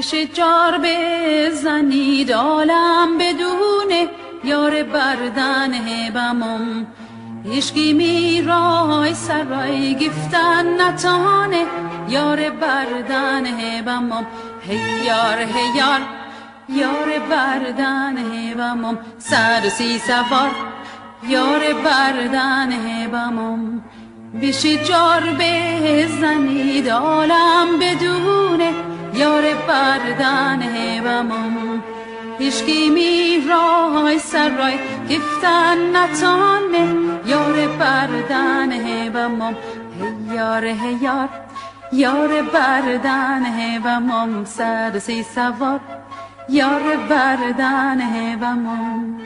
شجار بزنید عالم بدونه یار بردن بمم عشقی میرای سرای گفتن نتانه یار بردن بمم هیار هیار یار بردن بمم 130 سوار یار بردن بمم بشجار بزنید عالم بدونه یار بردن بمم عشقی میرای سرای گفتن نتانه یار بردن بمم هیار هیار یار بردن بمم 130 سوار یار بردن بمم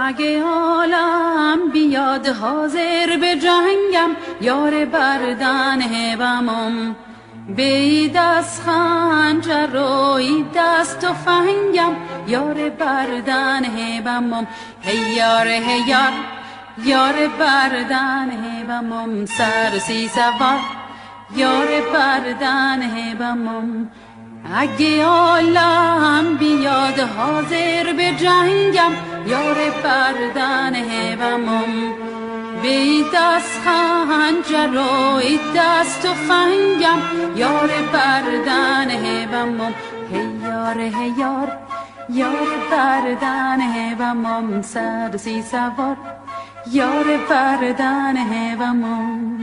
اگه عالم بیاد حاضر به جنگم یار بردن بمم به دست خنجر و ای دست تفنگم یار بردن بمم هیار هیار یار بردن بمم 130 سوار یار بردن بمم اگه عالم بیاد حاضر به جنگم یار بردن بمم به دست خنجر و ای دست تفنگم یار بردن بمم هیار هیار یار بردن بمم 130 سوار یار بردن بمم